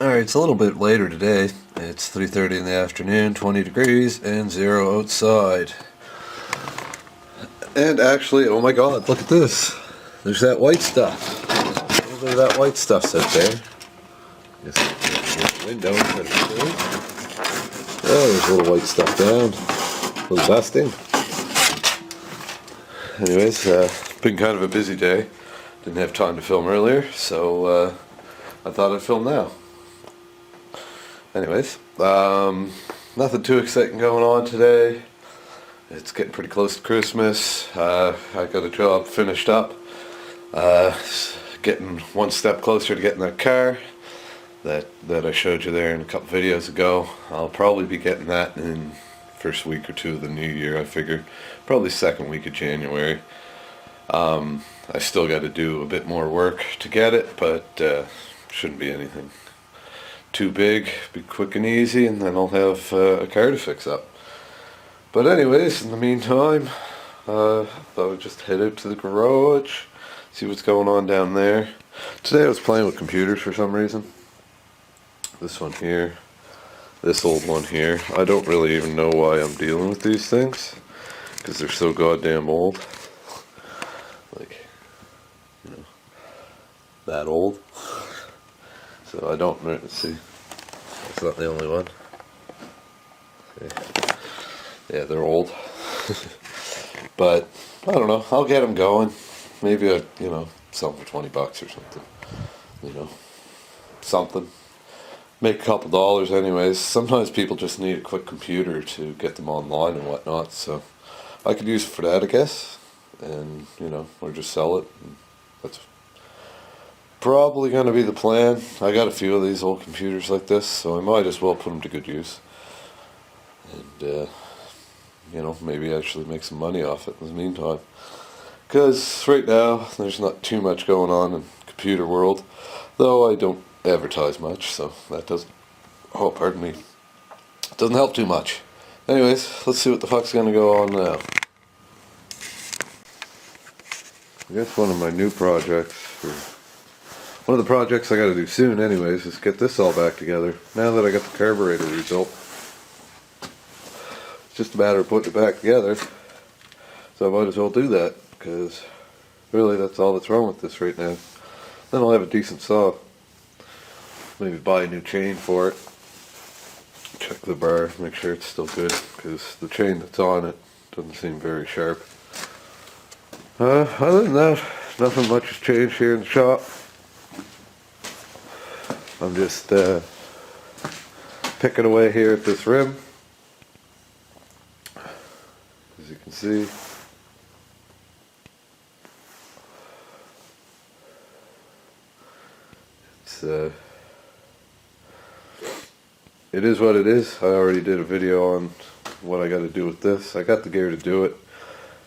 Alright, it's a little bit later today. It's 3:30 in the afternoon, 20 degrees, and 0 outside. And actually, oh my god, look at this. There's that white stuff. A little bit of that white stuff's out there. Just get the window. Oh, there's a little white stuff down. A little dusting. Anyways, been kind of a busy day. Didn't have time to film earlier, so I thought I'd film now. Anyways, nothing too exciting going on today. It's getting pretty close to Christmas. I got a job finished up. Getting one step closer to getting that car that I showed you there in a couple videos ago. I'll probably be getting that in first week or two of the new year, I figure. Probably second week of January. I still got to do a bit more work to get it, but shouldn't be anything too big. Be quick and easy, and then I'll have a car to fix up. But anyways, in the meantime, thought I'd just head out to the garage, see what's going on down there. Today I was playing with computers for some reason. This one here, this old one here. I don't really even know why I'm dealing with these things, because they're so goddamn old. Like, you know, that old. So I don't, let's see, it's not the only one. Okay. Yeah, they're old. But, I don't know, I'll get them going. Maybe I, sell them for 20 bucks or something. Something. Make a couple dollars anyways. Sometimes people just need a quick computer to get them online and whatnot, so I could use it for that, I guess. And, or just sell it. And that's probably going to be the plan. I got a few of these old computers like this, so I might as well put them to good use. And, maybe actually make some money off it in the meantime. Because right now, there's not too much going on in the computer world. Though I don't advertise much, so that doesn't, doesn't help too much. Anyways, let's see what the fuck's going to go on now. I guess one of my new projects, one of the projects I got to do soon anyways, is get this all back together. Now that I got the carburetor rebuilt, it's just a matter of putting it back together. So I might as well do that, because really that's all that's wrong with this right now. Then I'll have a decent saw. Maybe buy a new chain for it. Check the bar, make sure it's still good, because the chain that's on it doesn't seem very sharp. Other than that, nothing much has changed here in the shop. I'm just picking away here at this rim. As you can see. It is what it is. I already did a video on what I got to do with this. I got the gear to do it.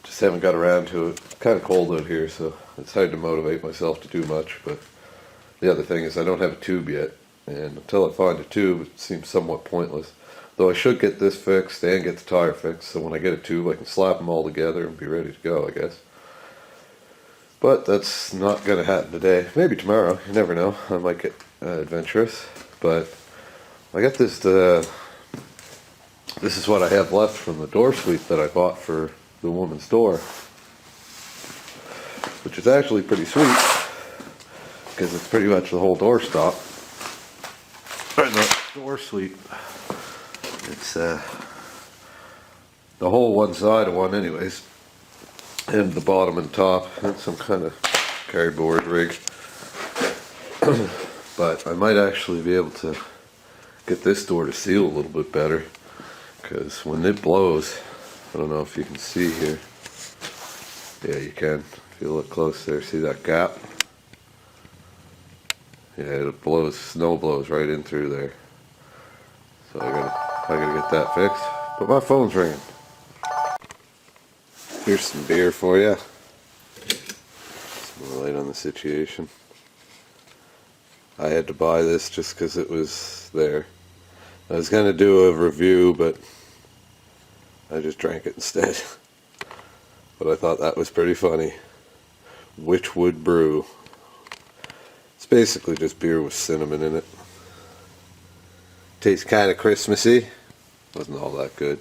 Just haven't got around to it. It's kind of cold out here, so it's hard to motivate myself to do much. But the other thing is I don't have a tube yet. And until I find a tube, it seems somewhat pointless. Though I should get this fixed and get the tire fixed. So when I get a tube, I can slap them all together and be ready to go, I guess. But that's not going to happen today. Maybe tomorrow. You never know. I might get adventurous. But I got this. This is what I have left from the door sweep that I bought for the woman's door, which is actually pretty sweet because it's pretty much the whole door stop. Or the door sweep. It's the whole one side of one, anyways. And the bottom and top, and some kind of cardboard rig. But I might actually be able to get this door to seal a little bit better, because when it blows, I don't know if you can see here. Yeah, you can. If you look close there, see that gap? Yeah, it blows. Snow blows right in through there. So I gotta get that fixed. But my phone's ringing. Here's some beer for you. Some more light on the situation. I had to buy this just because it was there. I was going to do a review, but I just drank it instead. But I thought that was pretty funny. Witchwood Brew. It's basically just beer with cinnamon in it. Tastes kind of Christmassy. Wasn't all that good,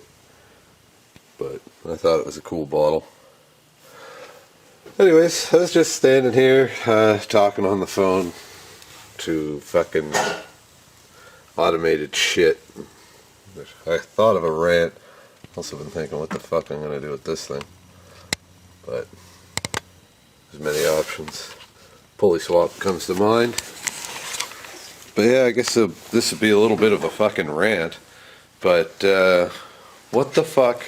but I thought it was a cool bottle. Anyways, I was just standing here talking on the phone to fucking automated shit. I thought of a rant. Also been thinking what the fuck I'm gonna do with this thing, but there's many options. Pulley swap comes to mind. But yeah, I guess this would be a little bit of a fucking rant. But what the fuck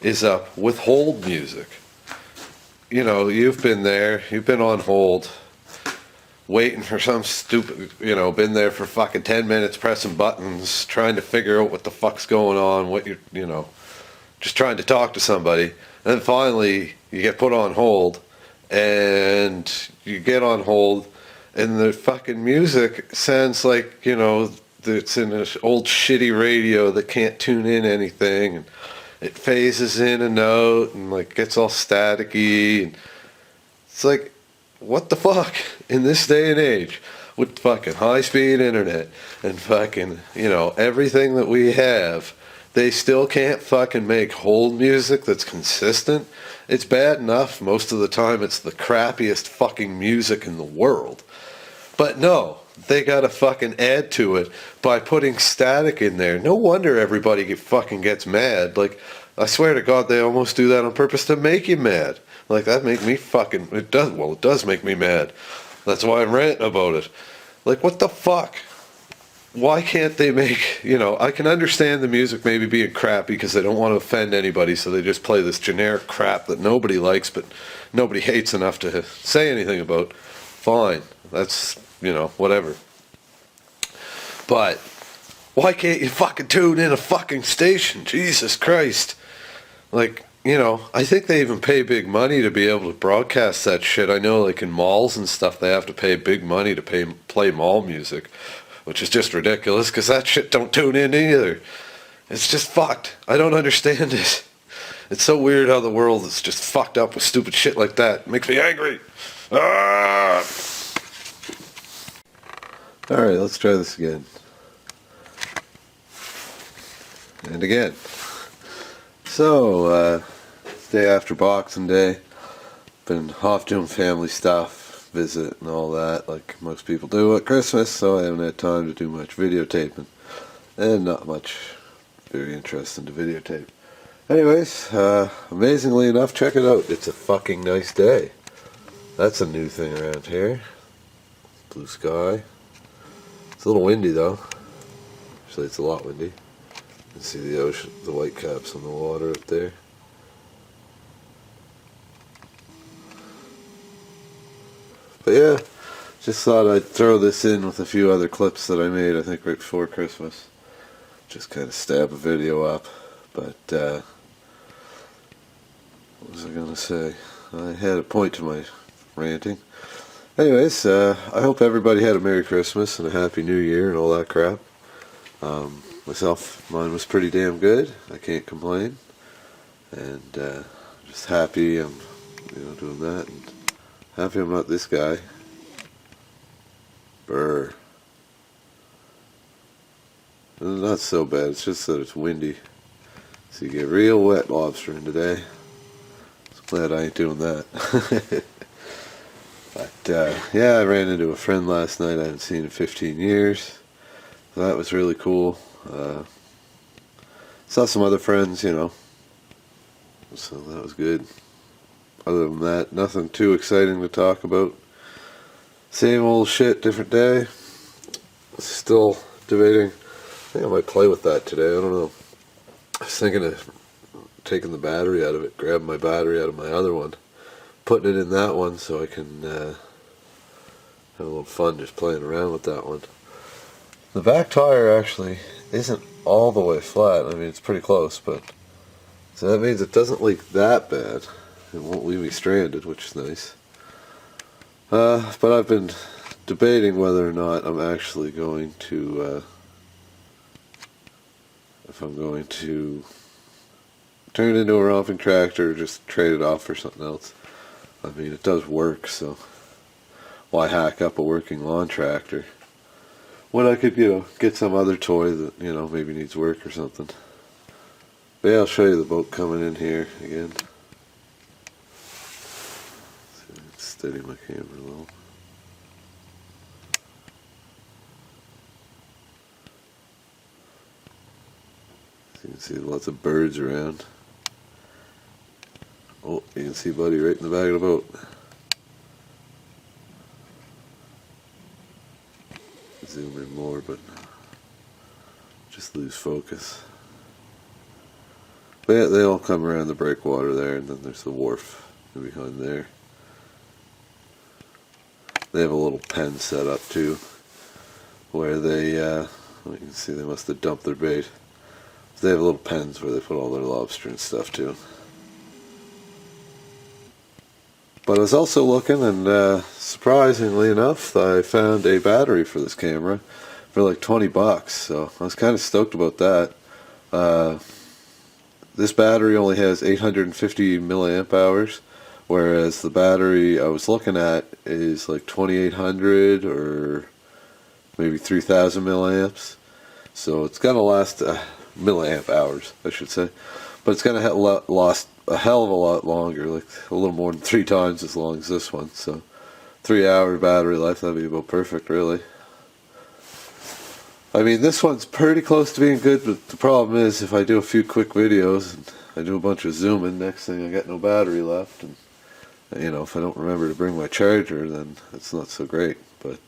is up with hold music? You know, you've been there. You've been on hold, waiting for some stupid, been there for fucking 10 minutes pressing buttons, trying to figure out what the fuck's going on, just trying to talk to somebody. And then finally, you get put on hold, and you get on hold, and the fucking music sounds like, it's in an old shitty radio that can't tune in anything, and it phases in and out, and like gets all staticky, and it's like, what the fuck in this day and age with fucking high-speed internet and fucking, everything that we have, they still can't fucking make hold music that's consistent. It's bad enough most of the time it's the crappiest fucking music in the world. But no, they gotta fucking add to it by putting static in there. No wonder everybody fucking gets mad. Like, I swear to God, they almost do that on purpose to make you mad. Like, that make me fucking, it does make me mad. That's why I'm ranting about it. Like, what the fuck? Why can't they make, I can understand the music maybe being crappy because they don't want to offend anybody, so they just play this generic crap that nobody likes, but nobody hates enough to say anything about. Fine. That's, whatever. But why can't you fucking tune in a fucking station? Jesus Christ. Like, I think they even pay big money to be able to broadcast that shit. I know, like, in malls and stuff, they have to pay big money to play mall music, which is just ridiculous, because that shit don't tune in either. It's just fucked. I don't understand it. It's so weird how the world is just fucked up with stupid shit like that. It makes me angry. Ah! Alright, let's try this again. And again. So, it's day after Boxing Day. Been off doing family stuff, visit and all that, like most people do at Christmas, so I haven't had time to do much videotaping. And not much very interesting to videotape. Anyways, amazingly enough, check it out. It's a fucking nice day. That's a new thing around here. Blue sky. It's a little windy though. Actually, it's a lot windy. You can see the ocean, the white caps on the water up there. But yeah, just thought I'd throw this in with a few other clips that I made, I think right before Christmas. Just kind of stab a video up. But, what was I going to say? I had a point to my ranting. Anyways, I hope everybody had a Merry Christmas and a Happy New Year and all that crap. Myself, mine was pretty damn good. I can't complain. And just happy I'm doing that. And happy I'm not this guy. Brr. Not so bad, it's just that it's windy. So you get real wet lobstering today. So glad I ain't doing that. But yeah, I ran into a friend last night I hadn't seen in 15 years. So that was really cool. Saw some other friends, so that was good. Other than that, nothing too exciting to talk about. Same old shit, different day. Still debating. I think I might play with that today, I don't know. I was thinking of taking the battery out of it, grabbing my battery out of my other one, putting it in that one so I can have a little fun just playing around with that one. The back tire actually isn't all the way flat. I mean, it's pretty close, but so that means it doesn't leak that bad. It won't leave me stranded, which is nice. But I've been debating whether or not I'm actually going to, if I'm going to turn it into a romping tractor or just trade it off for something else. I mean, it does work, so why hack up a working lawn tractor? when I could, you know, get some other toy that, you know, maybe needs work or something. But yeah, I'll show you the boat coming in here again. Steady my camera a little. So you can see lots of birds around. Oh, you can see Buddy right in the back of the boat. Zoom in more, but just lose focus. But yeah, they all come around the breakwater there, and then there's the wharf behind there. They have a little pen set up too, where they, you can see they must have dumped their bait. They have little pens where they put all their lobster and stuff too. But I was also looking, and surprisingly enough, I found a battery for this camera for like 20 bucks. So I was kind of stoked about that. This battery only has 850 milliamp hours, whereas the battery I was looking at is like 2800 or maybe 3000 milliamps. So it's gonna last milliamp hours, I should say, but it's gonna last a hell of a lot longer, like a little more than 3 times as long as this one. So 3-hour battery life, that'd be about perfect, really. I mean, this one's pretty close to being good, but the problem is if I do a few quick videos and I do a bunch of zooming, next thing I got no battery left, and you know, if I don't remember to bring my charger, then it's not so great. But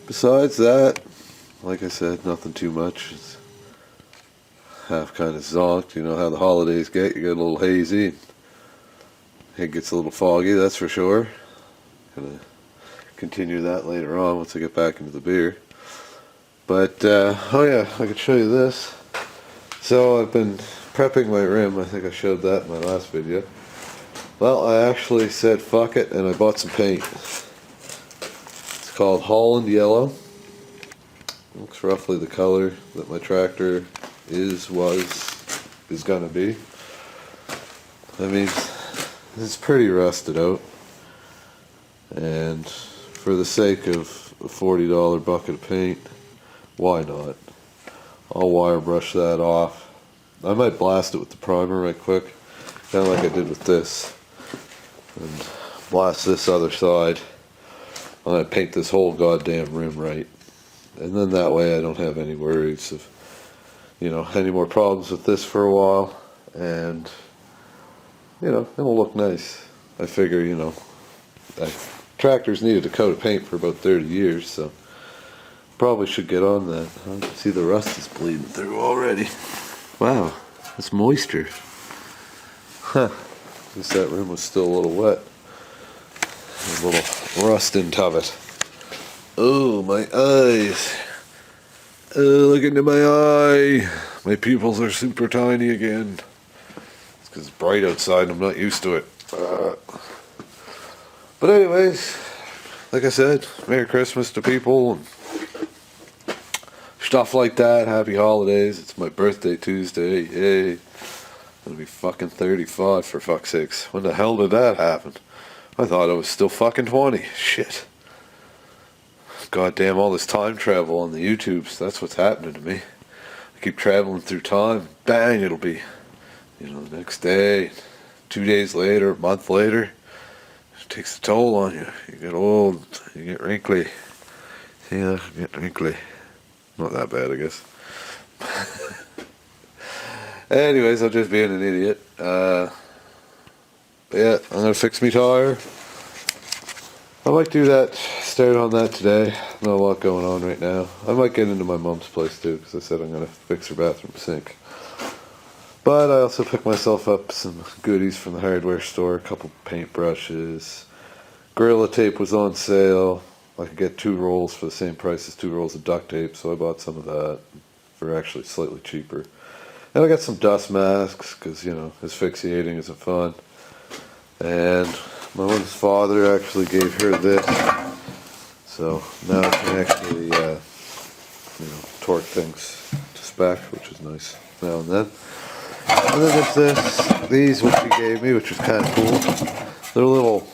besides that, like I said, nothing too much. It's half kind of zonked. You know how the holidays get. You get a little hazy. It gets a little foggy, that's for sure. Gonna continue that later on once I get back into the beer. But oh yeah, I could show you this. So I've been prepping my rim. I think I showed that in my last video. Well, I actually said fuck it, and I bought some paint. It's called Holland Yellow. Looks roughly the color that my tractor is gonna be. I mean, it's pretty rusted out, and for the sake of a $40 bucket of paint, why not? I'll wire brush that off. I might blast it with the primer right quick, kind of like I did with this, and blast this other side. I'm gonna paint this whole goddamn rim right. And then that way I don't have any worries of, you know, any more problems with this for a while. And, you know, it'll look nice. I figure, you know, tractors needed a coat of paint for about 30 years, so probably should get on that. I can see the rust is bleeding through already. Wow, that's moisture. Huh. Guess that rim was still a little wet. There's a little rust into it. Oh, my eyes. Oh, look into my eye. My pupils are super tiny again. It's because it's bright outside and I'm not used to it. But anyways, like I said, Merry Christmas to people and stuff like that. Happy holidays. It's my birthday Tuesday. Yay. I'm gonna be fucking 35 for fuck's sakes. When the hell did that happen? I thought I was still fucking 20. Shit. Goddamn, all this time travel on the YouTubes, that's what's happening to me. I keep traveling through time. Bang, it'll be, you know, the next day, 2 days later, a month later. It takes a toll on you. You get old, you get wrinkly. Yeah, you get wrinkly. Not that bad, I guess. Anyways, I'm just being an idiot. Yeah, I'm gonna fix me tire. I might do that, start on that today. Not a lot going on right now. I might get into my mom's place too, because I said I'm going to fix her bathroom sink. But I also picked myself up some goodies from the hardware store, a couple paintbrushes. Gorilla Tape was on sale. I could get 2 rolls for the same price as 2 rolls of duct tape, so I bought some of that for actually slightly cheaper. And I got some dust masks, because, you know, asphyxiating isn't fun. And my woman's father actually gave her this, so now I can actually, you know, torque things to spec, which is nice now and then. And then there's these which she gave me, which was kind of cool. They're little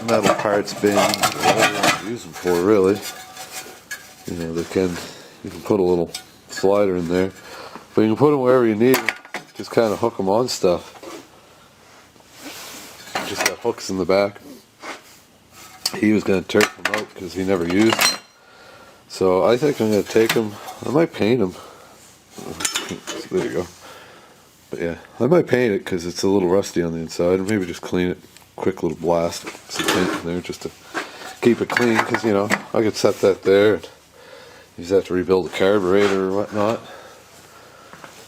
metal parts bins, or whatever you want to use them for, really. You know, you can put a little slider in there, but you can put them wherever you need them. Just kind of hook them on stuff. Just got hooks in the back. He was going to turn them out because he never used them. So I think I'm going to take them. I might paint them. There you go. But yeah, I might paint it because it's a little rusty on the inside, and maybe just clean it. Quick little blast, some paint in there just to keep it clean. Because, you know, I could set that there and use that to rebuild the carburetor or whatnot.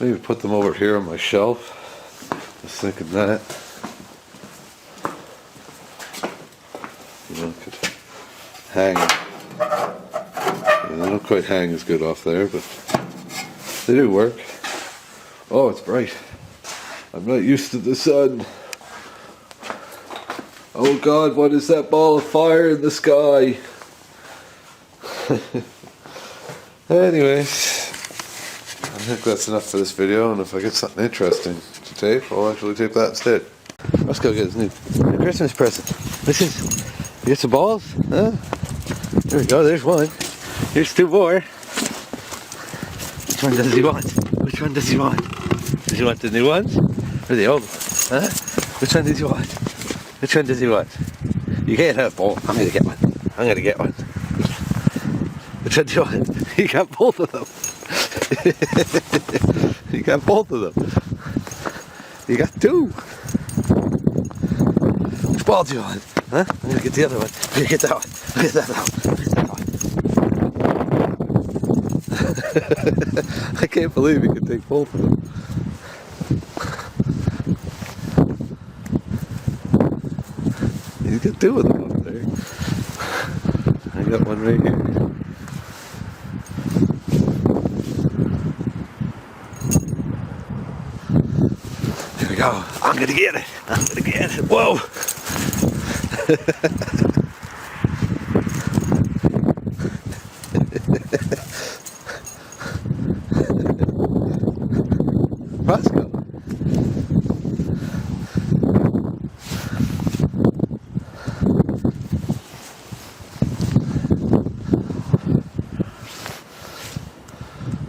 Maybe put them over here on my shelf. Just thinking that. You know, could hang. Yeah, they don't quite hang as good off there, but they do work. Oh, it's bright. I'm not used to the sun. Oh God, what is that ball of fire in the sky? Anyways, I think that's enough for this video, and if I get something interesting to tape, I'll actually tape that instead. Let's go get his new Christmas present. This is, you get some balls? Huh? There we go, there's one. Here's two more. Which one does he want? Which one does he want? Does he want the new ones? Or the old ones? Huh? Which one does he want? Which one does he want? You can't have both. I'm gonna get one. I'm gonna get one. Which one do you want? You got both of them. You got both of them. You got two. Which ball do you want? Huh? I'm gonna get the other one. I'm gonna get that one. I'm gonna get that one. I can't believe you can take both of them. He's got two of them up there. I got one right here. Here we go. I'm gonna get it. I'm gonna get it. Whoa! Roscoe.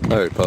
All right, pal.